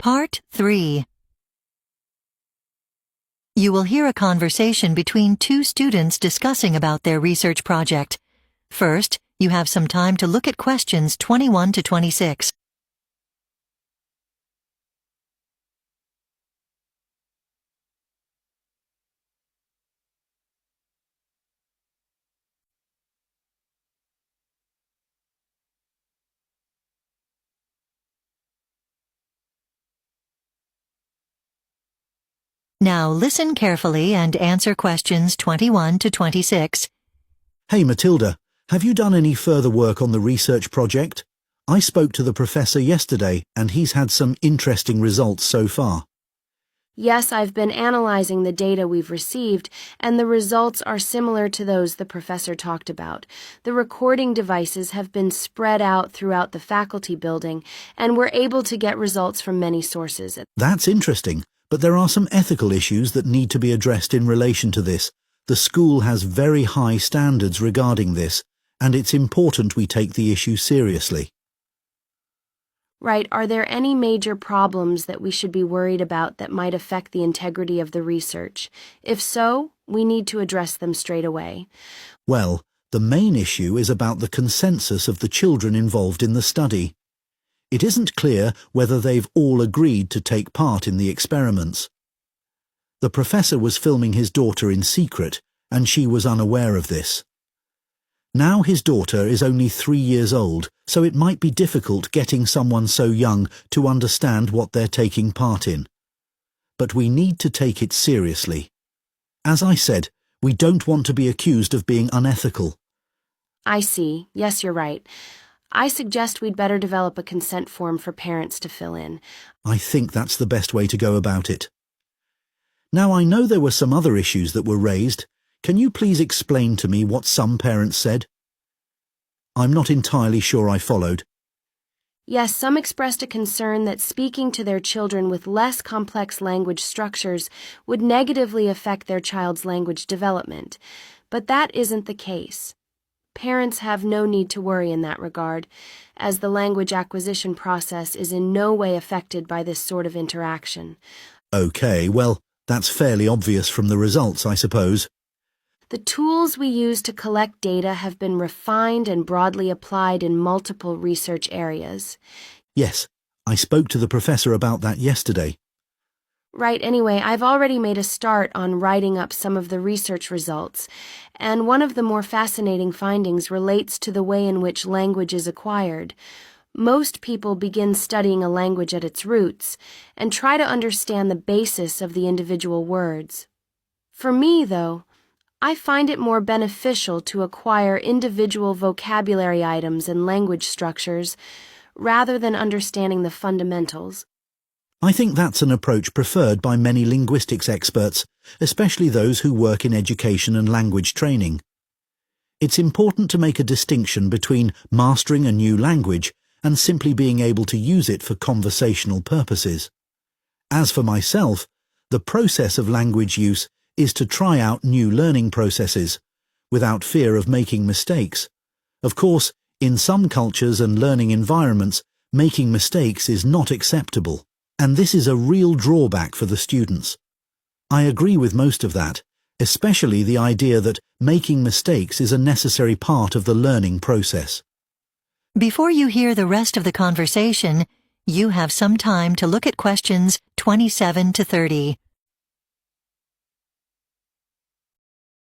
Part 3. You will hear a conversation between two students discussing about their research project. First, you have some time to look at questions 21 to 26. Now listen carefully and answer questions 21 to 26. Hey Matilda, have you done any further work on the research project? I spoke to the professor yesterday and he's had some interesting results so far. Yes, I've been analyzing the data we've received, and the results are similar to those the professor talked about. The recording devices have been spread out throughout the faculty building, and we're able to get results from many sources. That's interesting, but there are some ethical issues that need to be addressed in relation to this. The school has very high standards regarding this, and it's important we take the issue seriously. Right. Are there any major problems that we should be worried about that might affect the integrity of the research? If so, we need to address them straight away. Well, the main issue is about the consensus of the children involved in the study. It isn't clear whether they've all agreed to take part in the experiments. The professor was filming his daughter in secret, and she was unaware of this. Now his daughter is only 3 years old, so it might be difficult getting someone so young to understand what they're taking part in. But we need to take it seriously. As I said, we don't want to be accused of being unethical. I see. Yes, you're right. I suggest we'd better develop a consent form for parents to fill in. I think that's the best way to go about it. Now, I know there were some other issues that were raised. Can you please explain to me what some parents said? I'm not entirely sure I followed. Yes, some expressed a concern that speaking to their children with less complex language structures would negatively affect their child's language development. But that isn't the case. Parents have no need to worry in that regard, as the language acquisition process is in no way affected by this sort of interaction. Okay, well, that's fairly obvious from the results, I suppose. The tools we use to collect data have been refined and broadly applied in multiple research areas. Yes, I spoke to the professor about that yesterday. Right, anyway, I've already made a start on writing up some of the research results, and one of the more fascinating findings relates to the way in which language is acquired. Most people begin studying a language at its roots and try to understand the basis of the individual words. For me, though, I find it more beneficial to acquire individual vocabulary items and language structures rather than understanding the fundamentals. I think that's an approach preferred by many linguistics experts, especially those who work in education and language training. It's important to make a distinction between mastering a new language and simply being able to use it for conversational purposes. As for myself, the process of language use is to try out new learning processes, without fear of making mistakes. Of course, in some cultures and learning environments, making mistakes is not acceptable, and this is a real drawback for the students. I agree with most of that, especially the idea that making mistakes is a necessary part of the learning process. Before you hear the rest of the conversation, you have some time to look at questions 27 to 30.